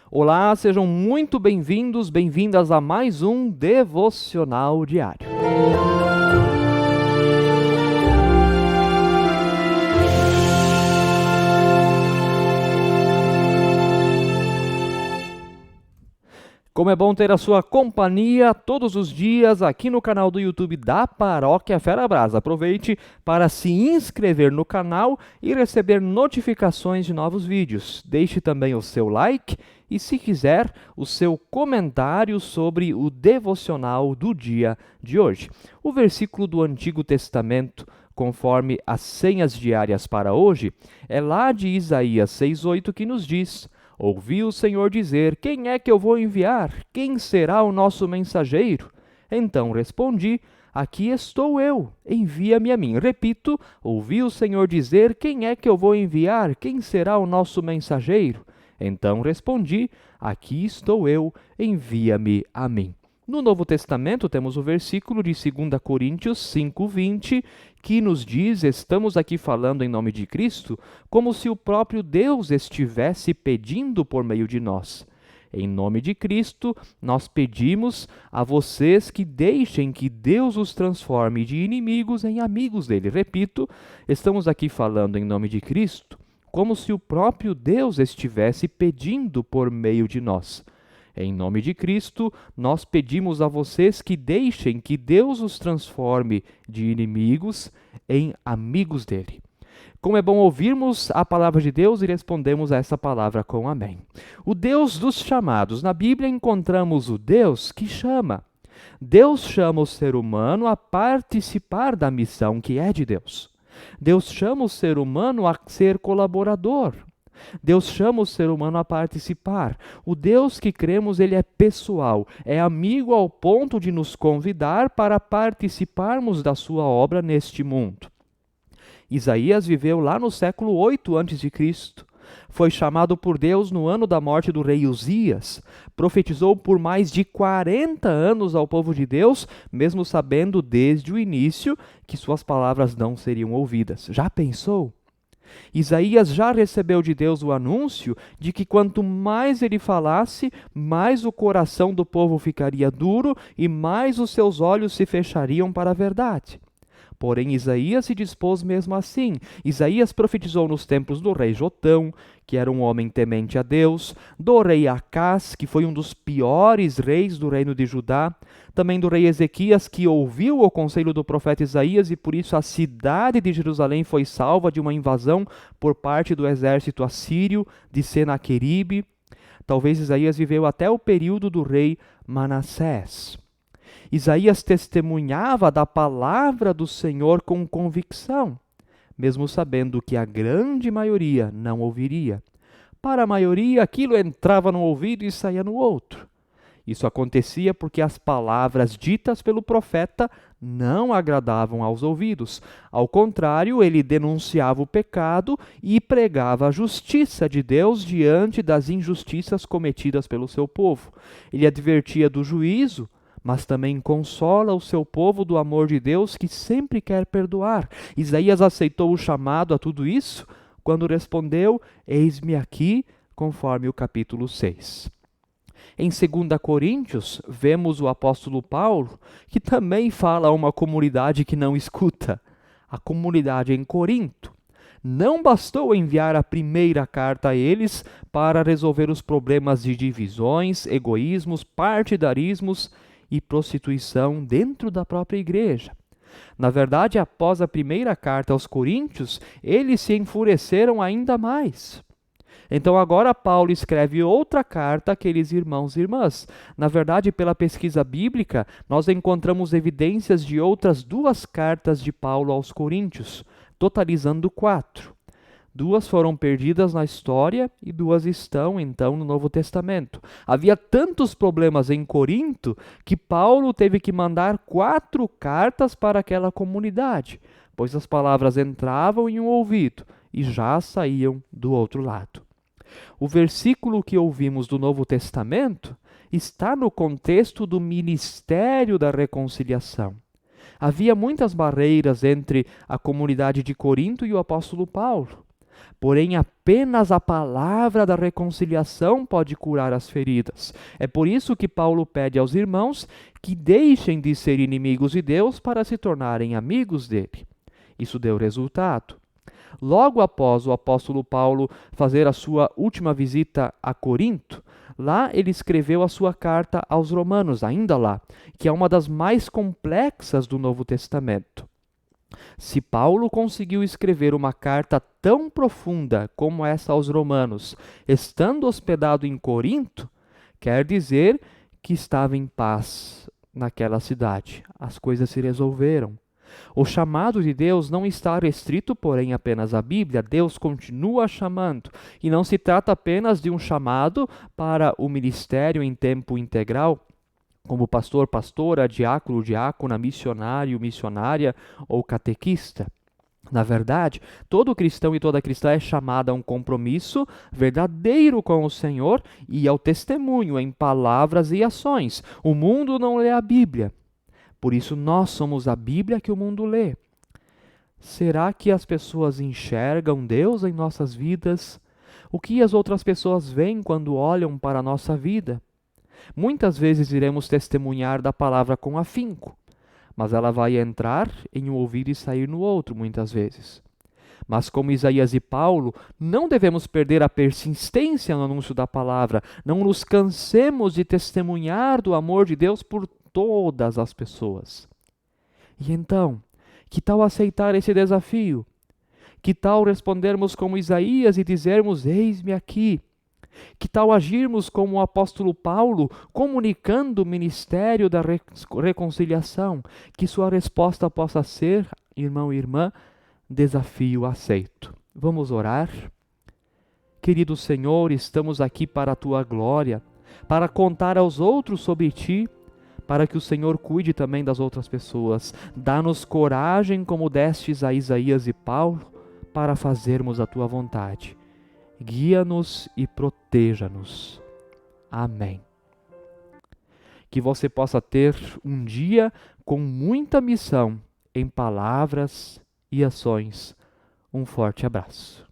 Olá, sejam muito bem-vindos, bem-vindas a mais um Devocional Diário. Como é bom ter a sua companhia todos os dias aqui no canal do YouTube da Paróquia Fera Brasa. Aproveite para se inscrever no canal e receber notificações de novos vídeos. Deixe também o seu like e, se quiser, o seu comentário sobre o devocional do dia de hoje. O versículo do Antigo Testamento, conforme as senhas diárias para hoje, é lá de Isaías 6:8 que nos diz: Ouvi o Senhor dizer: Quem é que eu vou enviar? Quem será o nosso mensageiro? Então respondi: Aqui estou eu, envia-me a mim. Repito, ouvi o Senhor dizer: Quem é que eu vou enviar? Quem será o nosso mensageiro? Então respondi: Aqui estou eu, envia-me a mim. No Novo Testamento temos o versículo de 2 Coríntios 5:20, que nos diz: estamos aqui falando em nome de Cristo, como se o próprio Deus estivesse pedindo por meio de nós. Em nome de Cristo, nós pedimos a vocês que deixem que Deus os transforme de inimigos em amigos dele. Repito, estamos aqui falando em nome de Cristo, como se o próprio Deus estivesse pedindo por meio de nós. Em nome de Cristo, nós pedimos a vocês que deixem que Deus os transforme de inimigos em amigos dele. Como é bom ouvirmos a palavra de Deus e respondemos a essa palavra com amém. O Deus dos chamados. Na Bíblia encontramos o Deus que chama. Deus chama o ser humano a participar da missão que é de Deus. Deus chama o ser humano a ser colaborador. Deus chama o ser humano a participar. O Deus que cremos, ele é pessoal, é amigo ao ponto de nos convidar para participarmos da sua obra neste mundo. Isaías viveu lá no século 8 a.C. Foi chamado por Deus no ano da morte do rei Uzias. Profetizou por mais de 40 anos ao povo de Deus, mesmo sabendo desde o início que suas palavras não seriam ouvidas. Já pensou? Isaías já recebeu de Deus o anúncio de que quanto mais ele falasse, mais o coração do povo ficaria duro e mais os seus olhos se fechariam para a verdade. Porém, Isaías se dispôs mesmo assim. Isaías profetizou nos tempos do rei Jotão, que era um homem temente a Deus, do rei Acás, que foi um dos piores reis do reino de Judá, também do rei Ezequias, que ouviu o conselho do profeta Isaías e por isso a cidade de Jerusalém foi salva de uma invasão por parte do exército assírio de Senaqueribe. Talvez Isaías viveu até o período do rei Manassés. Isaías testemunhava da palavra do Senhor com convicção, mesmo sabendo que a grande maioria não ouviria. Para a maioria, aquilo entrava no ouvido e saía no outro. Isso acontecia porque as palavras ditas pelo profeta não agradavam aos ouvidos. Ao contrário, ele denunciava o pecado e pregava a justiça de Deus diante das injustiças cometidas pelo seu povo. Ele advertia do juízo, mas também consola o seu povo do amor de Deus que sempre quer perdoar. Isaías aceitou o chamado a tudo isso quando respondeu: Eis-me aqui, conforme o capítulo 6. Em 2 Coríntios, vemos o apóstolo Paulo, que também fala a uma comunidade que não escuta, a comunidade em Corinto. Não bastou enviar a primeira carta a eles para resolver os problemas de divisões, egoísmos, partidarismos e prostituição dentro da própria igreja. Na verdade, após a primeira carta aos Coríntios, eles se enfureceram ainda mais. Então agora Paulo escreve outra carta àqueles irmãos e irmãs. Na verdade, pela pesquisa bíblica, nós encontramos evidências de outras 2 cartas de Paulo aos Coríntios, totalizando 4. 2 foram perdidas na história e 2 estão, então, no Novo Testamento. Havia tantos problemas em Corinto que Paulo teve que mandar 4 cartas para aquela comunidade, pois as palavras entravam em um ouvido e já saíam do outro lado. O versículo que ouvimos do Novo Testamento está no contexto do ministério da reconciliação. Havia muitas barreiras entre a comunidade de Corinto e o apóstolo Paulo. Porém, apenas a palavra da reconciliação pode curar as feridas. É por isso que Paulo pede aos irmãos que deixem de ser inimigos de Deus para se tornarem amigos dele. Isso deu resultado. Logo após o apóstolo Paulo fazer a sua última visita a Corinto, lá ele escreveu a sua carta aos Romanos, ainda lá, que é uma das mais complexas do Novo Testamento. Se Paulo conseguiu escrever uma carta tão profunda como essa aos Romanos, estando hospedado em Corinto, quer dizer que estava em paz naquela cidade. As coisas se resolveram. O chamado de Deus não está restrito, porém, apenas à Bíblia. Deus continua chamando. E não se trata apenas de um chamado para o ministério em tempo integral, como pastor, pastora, diácono, diácona, missionário, missionária ou catequista. Na verdade, todo cristão e toda cristã é chamada a um compromisso verdadeiro com o Senhor e ao testemunho em palavras e ações. O mundo não lê a Bíblia. Por isso, nós somos a Bíblia que o mundo lê. Será que as pessoas enxergam Deus em nossas vidas? O que as outras pessoas veem quando olham para a nossa vida? Muitas vezes iremos testemunhar da palavra com afinco, mas ela vai entrar em um ouvido e sair no outro, muitas vezes. Mas como Isaías e Paulo, não devemos perder a persistência no anúncio da palavra. Não nos cansemos de testemunhar do amor de Deus por todas as pessoas. E então, que tal aceitar esse desafio? Que tal respondermos como Isaías e dizermos: eis-me aqui? Que tal agirmos como o apóstolo Paulo, comunicando o ministério da reconciliação? Que sua resposta possa ser, irmão e irmã, desafio aceito. Vamos orar? Querido Senhor, estamos aqui para a tua glória, para contar aos outros sobre ti, para que o Senhor cuide também das outras pessoas. Dá-nos coragem, como destes a Isaías e Paulo, para fazermos a tua vontade. Guia-nos e proteja-nos. Amém. Que você possa ter um dia com muita missão em palavras e ações. Um forte abraço.